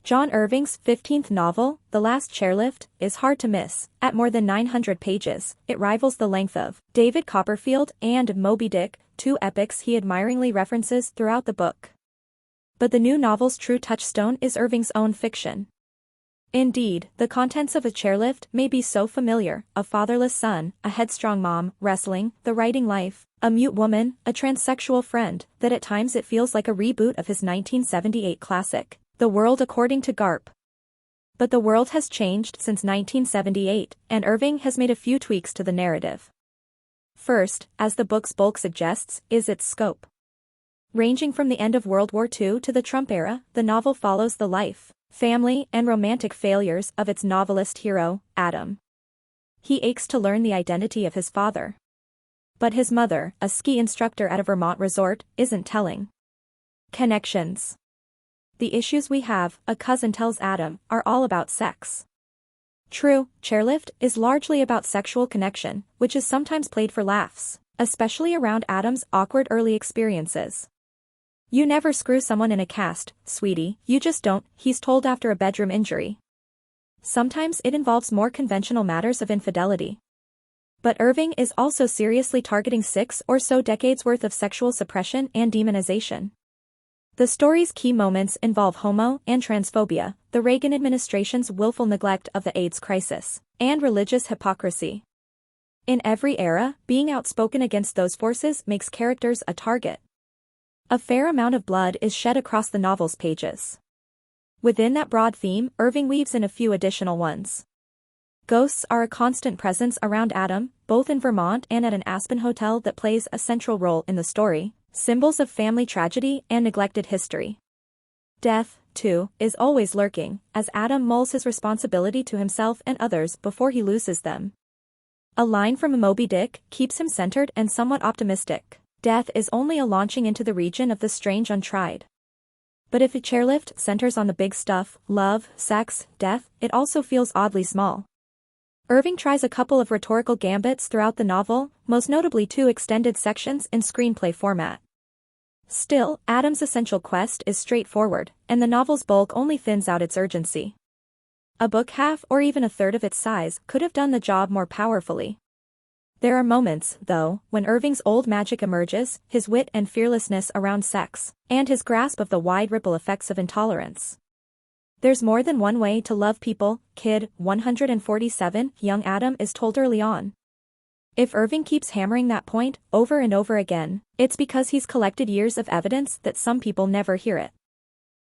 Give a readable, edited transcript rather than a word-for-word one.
John Irving's 15th novel, The Last Chairlift, is hard to miss. At more than 900 pages, it rivals the length of David Copperfield and Moby Dick, two epics he admiringly references throughout the book. But the new novel's true touchstone is Irving's own fiction. Indeed, the contents of a chairlift may be so familiar: a fatherless son, a headstrong mom, wrestling, the writing life, a mute woman, a transsexual friend, that at times it feels like a reboot of his 1978 classic, The World According to Garp. But the world has changed since 1978, and Irving has made a few tweaks to the narrative. First, as the book's bulk suggests, is its scope. Ranging from the end of World War II to the Trump era, the novel follows the life, family, and romantic failures of its novelist hero, Adam. He aches to learn the identity of his father. But his mother, a ski instructor at a Vermont resort, isn't telling. Connections. The issues we have, a cousin tells Adam, are all about sex. True, Chairlift is largely about sexual connection, which is sometimes played for laughs, especially around Adam's awkward early experiences. "You never screw someone in a cast, sweetie, you just don't," he's told after a bedroom injury. Sometimes it involves more conventional matters of infidelity. But Irving is also seriously targeting 6 or so decades worth of sexual suppression and demonization. The story's key moments involve homo and transphobia, the Reagan administration's willful neglect of the AIDS crisis, and religious hypocrisy. In every era, being outspoken against those forces makes characters a target. A fair amount of blood is shed across the novel's pages. Within that broad theme, Irving weaves in a few additional ones. Ghosts are a constant presence around Adam, both in Vermont and at an Aspen hotel that plays a central role in the story, symbols of family tragedy and neglected history. Death, too, is always lurking, as Adam mulls his responsibility to himself and others before he loses them. A line from Moby Dick keeps him centered and somewhat optimistic: "Death is only a launching into the region of the strange untried." But if a chairlift centers on the big stuff, love, sex, death, it also feels oddly small. Irving tries a couple of rhetorical gambits throughout the novel, most notably 2 extended sections in screenplay format. Still, Adam's essential quest is straightforward, and the novel's bulk only thins out its urgency. A book half or even a third of its size could have done the job more powerfully. There are moments, though, when Irving's old magic emerges, his wit and fearlessness around sex, and his grasp of the wide ripple effects of intolerance. There's more than one way to love people, kid 147, young Adam is told early on. If Irving keeps hammering that point over and over again, it's because he's collected years of evidence that some people never hear it.